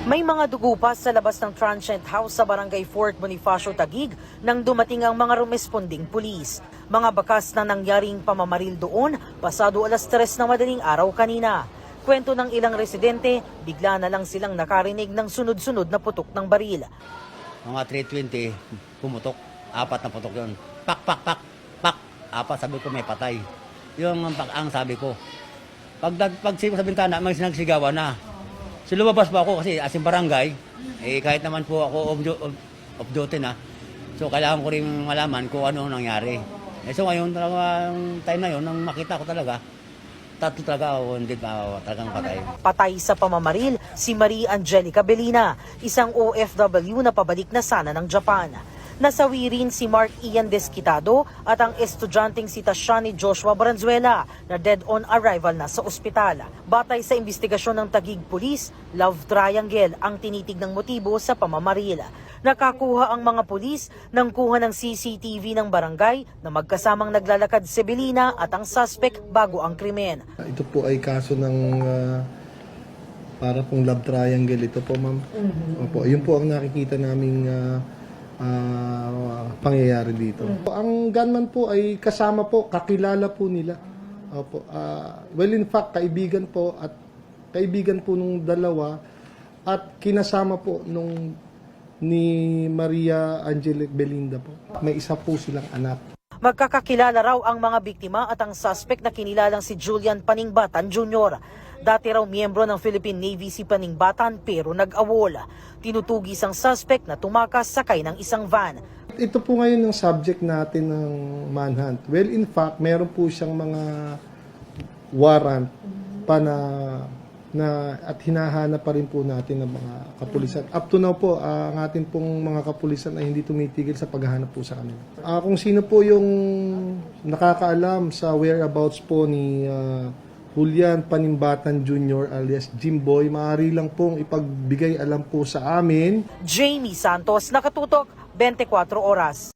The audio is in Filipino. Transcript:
May mga dugo pa sa labas ng transient house sa barangay Fort Bonifacio, Taguig nang dumating ang mga rumesponding pulis. Mga bakas na nangyaring pamamaril doon pasado 3:00 na madaling araw kanina. Kwento ng ilang residente, bigla na lang silang nakarinig ng sunod-sunod na putok ng baril. Mga 3:20, pumutok. 4 na putok yun. Pak, pak, pak, pak. 4, sabi ko may patay. Yung ang sabi ko. Pag sa bintana, may sinagsigawan na. So lumabas po ako kasi as in barangay, kahit naman po ako off duty na. So kailangan ko rin malaman kung ano nangyari. So ngayon talagang time na yun, nang makita ko talaga, tatlo talaga o hindi pa talagang patay. Patay sa pamamaril si Marie Angelica Belina, isang OFW na pabalik na sana ng Japan. Nasawi rin si Mark Ian Desquitado at ang estudyanteng si Tashani Joshua Valenzuela na dead on arrival na sa ospital. Batay sa investigasyon ng Taguig Police, love triangle ang tinitignang motibo sa pamamaril. Nakakuha ang mga pulis ng kuha ng CCTV ng barangay na magkasamang naglalakad si Belina at ang suspect bago ang krimen. Ito po ay kaso ng para pong love triangle ito po, ma'am. Opo, yun po ang nakikita naming pangyayari dito. Ang gunman po ay kasama po, kakilala po nila. Opo, well in fact, kaibigan po nung dalawa at kinasama po ni Maria Angelica Belinda po. May isa po silang anak. Magkakakilala raw ang mga biktima at ang suspect na kinilalang si Julian Paningbatan Jr. Dati raw miyembro ng Philippine Navy si Paningbatan pero nag-awol. Tinutugis ang suspect na tumakas sakay ng isang van. Ito po ngayon ang subject natin ng manhunt. Well, in fact, meron po siyang mga warrant pa na at hinahanap pa rin po natin ng mga kapulisan. Up to now po, ang atin pong mga kapulisan ay hindi tumitigil sa paghahanap po sa kanila. Kung sino po yung nakakaalam sa whereabouts po ni Julian Paningbatan Jr. alias Jimboy, maaari lang pong ipagbigay alam po sa amin. Jamie Santos, Nakatutok, 24 Oras.